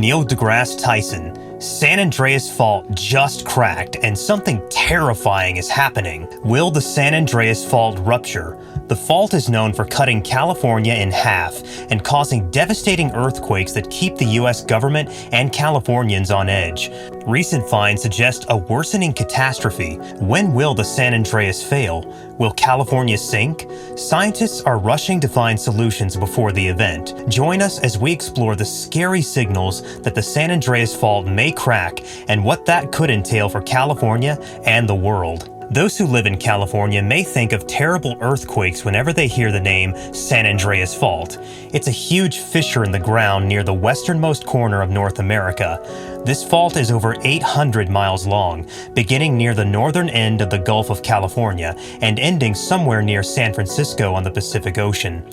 Neil deGrasse Tyson. San Andreas Fault just cracked and something terrifying is happening. Will the San Andreas Fault rupture? The fault is known for cutting California in half and causing devastating earthquakes that keep the US government and Californians on edge. Recent finds suggest a worsening catastrophe. When will the San Andreas fail? Will California sink? Scientists are rushing to find solutions before the event. Join us as we explore the scary signals that the San Andreas Fault may crack and what that could entail for California and the world. Those who live in California may think of terrible earthquakes whenever they hear the name San Andreas Fault. It's a huge fissure in the ground near the westernmost corner of North America. This fault is over 800 miles long, beginning near the northern end of the Gulf of California and ending somewhere near San Francisco on the Pacific Ocean.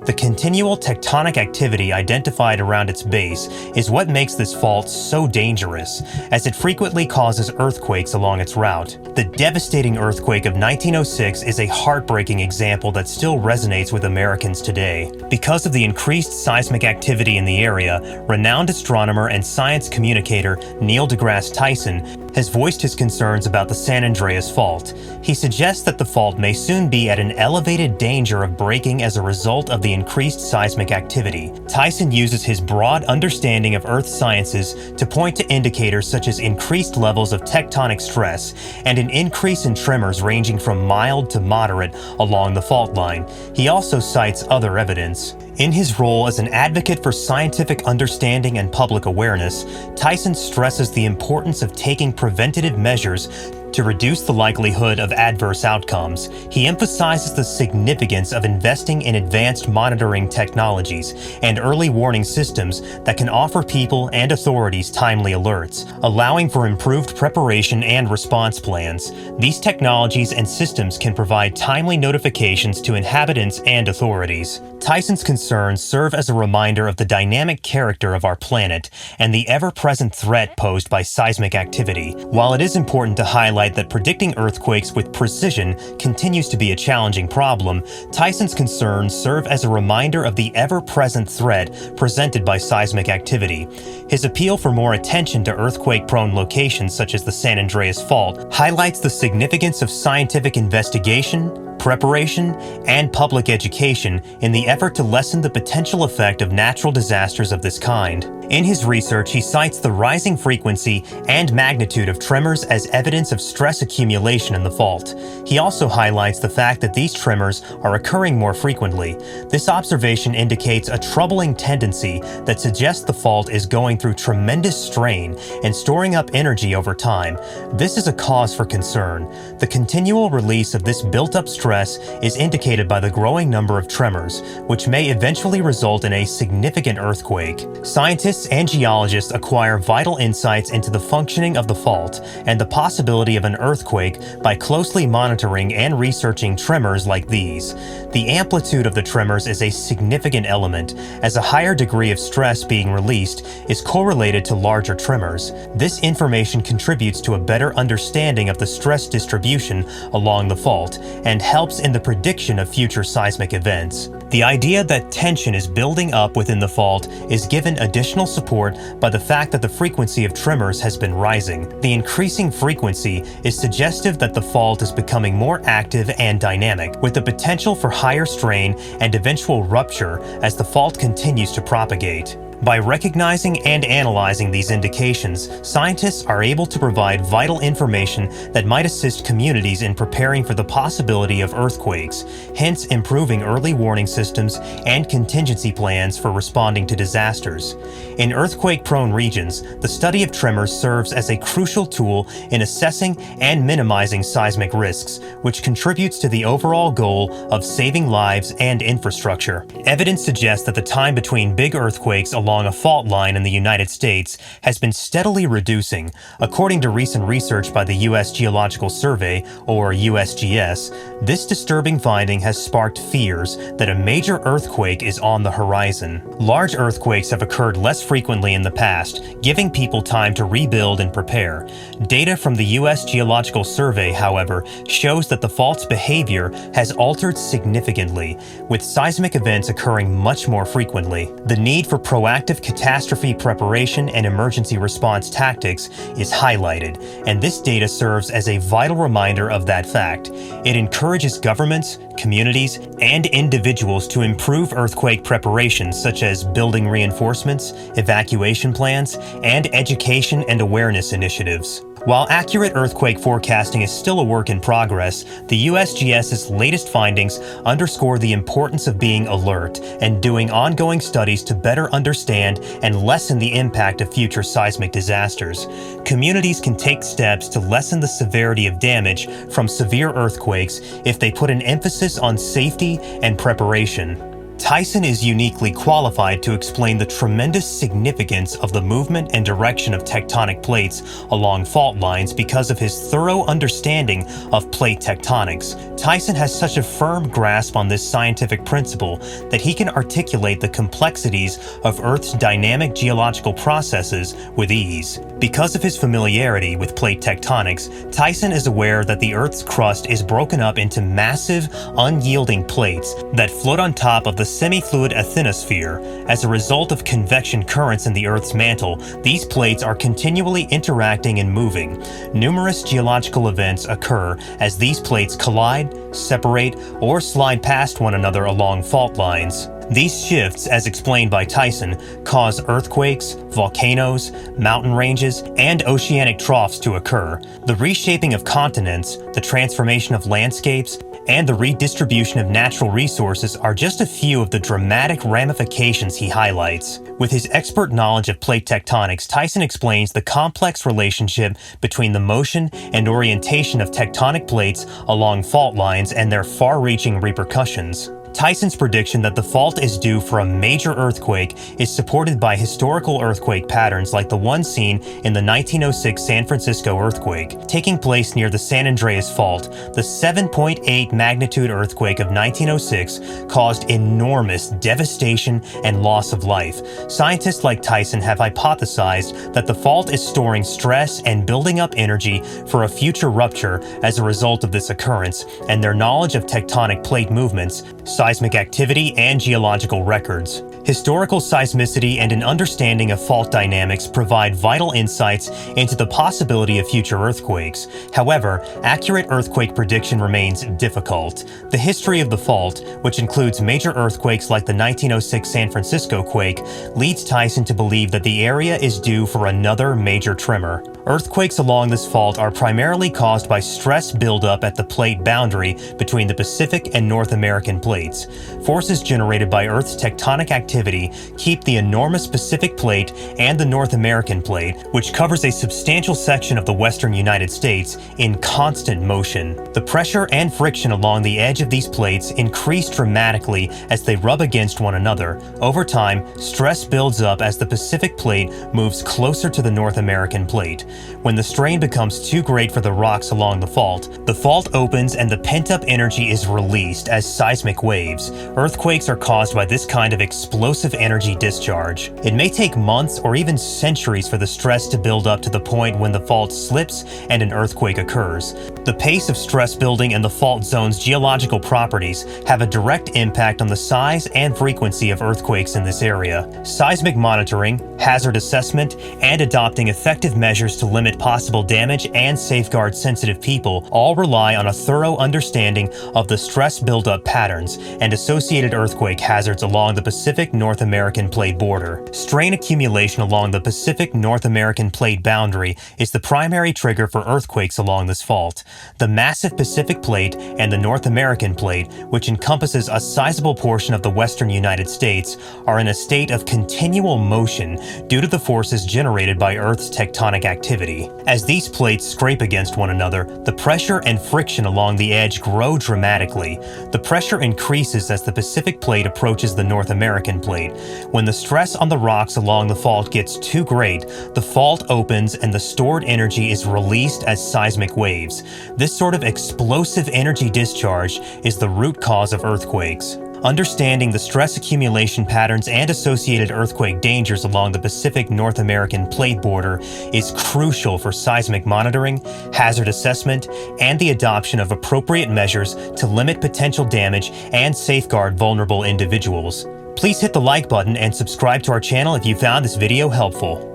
The continual tectonic activity identified around its base is what makes this fault so dangerous, as it frequently causes earthquakes along its route. The devastating earthquake of 1906 is a heartbreaking example that still resonates with Americans today. Because of the increased seismic activity in the area, renowned astronomer and science communicator Neil deGrasse Tyson has voiced his concerns about the San Andreas Fault. He suggests that the fault may soon be at an elevated danger of breaking as a result of the increased seismic activity. Tyson uses his broad understanding of Earth sciences to point to indicators such as increased levels of tectonic stress and an increase in tremors ranging from mild to moderate along the fault line. He also cites other evidence. In his role as an advocate for scientific understanding and public awareness, Tyson stresses the importance of taking preventative measures to reduce the likelihood of adverse outcomes. He emphasizes the significance of investing in advanced monitoring technologies and early warning systems that can offer people and authorities timely alerts, allowing for improved preparation and response plans. These technologies and systems can provide timely notifications to inhabitants and authorities. Tyson's concerns serve as a reminder of the dynamic character of our planet and the ever-present threat posed by seismic activity. While it is important to highlight that predicting earthquakes with precision continues to be a challenging problem, Tyson's concerns serve as a reminder of the ever-present threat presented by seismic activity. His appeal for more attention to earthquake-prone locations such as the San Andreas Fault highlights the significance of scientific investigation, preparation, and public education in the effort to lessen the potential effect of natural disasters of this kind. In his research, he cites the rising frequency and magnitude of tremors as evidence of stress accumulation in the fault. He also highlights the fact that these tremors are occurring more frequently. This observation indicates a troubling tendency that suggests the fault is going through tremendous strain and storing up energy over time. This is a cause for concern. The continual release of this built-up stress is indicated by the growing number of tremors, which may eventually result in a significant earthquake. Scientists and geologists acquire vital insights into the functioning of the fault and the possibility of an earthquake by closely monitoring and researching tremors like these. The amplitude of the tremors is a significant element, as a higher degree of stress being released is correlated to larger tremors. This information contributes to a better understanding of the stress distribution along the fault and helps in the prediction of future seismic events. The idea that tension is building up within the fault is given additional support by the fact that the frequency of tremors has been rising. The increasing frequency is suggestive that the fault is becoming more active and dynamic, with the potential for higher strain and eventual rupture as the fault continues to propagate. By recognizing and analyzing these indications, scientists are able to provide vital information that might assist communities in preparing for the possibility of earthquakes, hence improving early warning systems and contingency plans for responding to disasters. In earthquake-prone regions, the study of tremors serves as a crucial tool in assessing and minimizing seismic risks, which contributes to the overall goal of saving lives and infrastructure. Evidence suggests that the time between big earthquakes along a fault line in the United States has been steadily reducing. According to recent research by the U.S. Geological Survey, or USGS, this disturbing finding has sparked fears that a major earthquake is on the horizon. Large earthquakes have occurred less frequently in the past, giving people time to rebuild and prepare. Data from the U.S. Geological Survey, however, shows that the fault's behavior has altered significantly, with seismic events occurring much more frequently. The need for proactive proactive catastrophe preparation and emergency response tactics is highlighted, and this data serves as a vital reminder of that fact. It encourages governments, communities, and individuals to improve earthquake preparations such as building reinforcements, evacuation plans, and education and awareness initiatives. While accurate earthquake forecasting is still a work in progress, the USGS's latest findings underscore the importance of being alert and doing ongoing studies to better understand and lessen the impact of future seismic disasters. Communities can take steps to lessen the severity of damage from severe earthquakes if they put an emphasis on safety and preparation. Tyson is uniquely qualified to explain the tremendous significance of the movement and direction of tectonic plates along fault lines because of his thorough understanding of plate tectonics. Tyson has such a firm grasp on this scientific principle that he can articulate the complexities of Earth's dynamic geological processes with ease. Because of his familiarity with plate tectonics, Tyson is aware that the Earth's crust is broken up into massive, unyielding plates that float on top of the semi-fluid asthenosphere. As a result of convection currents in the Earth's mantle, these plates are continually interacting and moving. Numerous geological events occur as these plates collide, separate, or slide past one another along fault lines. These shifts, as explained by Tyson, cause earthquakes, volcanoes, mountain ranges, and oceanic troughs to occur. The reshaping of continents, the transformation of landscapes, and the redistribution of natural resources are just a few of the dramatic ramifications he highlights. With his expert knowledge of plate tectonics, Tyson explains the complex relationship between the motion and orientation of tectonic plates along fault lines and their far-reaching repercussions. Tyson's prediction that the fault is due for a major earthquake is supported by historical earthquake patterns like the one seen in the 1906 San Francisco earthquake. Taking place near the San Andreas Fault, the 7.8 magnitude earthquake of 1906 caused enormous devastation and loss of life. Scientists like Tyson have hypothesized that the fault is storing stress and building up energy for a future rupture as a result of this occurrence, and their knowledge of tectonic plate movements, seismic activity, and geological records. Historical seismicity and an understanding of fault dynamics provide vital insights into the possibility of future earthquakes. However, accurate earthquake prediction remains difficult. The history of the fault, which includes major earthquakes like the 1906 San Francisco quake, leads Tyson to believe that the area is due for another major tremor. Earthquakes along this fault are primarily caused by stress buildup at the plate boundary between the Pacific and North American plates. Forces generated by Earth's tectonic activity keep the enormous Pacific plate and the North American plate, which covers a substantial section of the western United States, in constant motion. The pressure and friction along the edge of these plates increase dramatically as they rub against one another. Over time, stress builds up as the Pacific plate moves closer to the North American plate. When the strain becomes too great for the rocks along the fault opens and the pent-up energy is released as seismic waves. Earthquakes are caused by this kind of explosive energy discharge. It may take months or even centuries for the stress to build up to the point when the fault slips and an earthquake occurs. The pace of stress building and the fault zone's geological properties have a direct impact on the size and frequency of earthquakes in this area. Seismic monitoring, hazard assessment, and adopting effective measures to limit possible damage and safeguard sensitive people all rely on a thorough understanding of the stress buildup patterns and associated earthquake hazards along the Pacific North American plate border. Strain accumulation along the Pacific North American plate boundary is the primary trigger for earthquakes along this fault. The massive Pacific plate and the North American plate, which encompasses a sizable portion of the western United States, are in a state of continual motion due to the forces generated by Earth's tectonic activity. As these plates scrape against one another, the pressure and friction along the edge grow dramatically. The pressure increases as the Pacific plate approaches the North American plate. When the stress on the rocks along the fault gets too great, the fault opens and the stored energy is released as seismic waves. This sort of explosive energy discharge is the root cause of earthquakes. Understanding the stress accumulation patterns and associated earthquake dangers along the Pacific North American plate border is crucial for seismic monitoring, hazard assessment, and the adoption of appropriate measures to limit potential damage and safeguard vulnerable individuals. Please hit the like button and subscribe to our channel if you found this video helpful.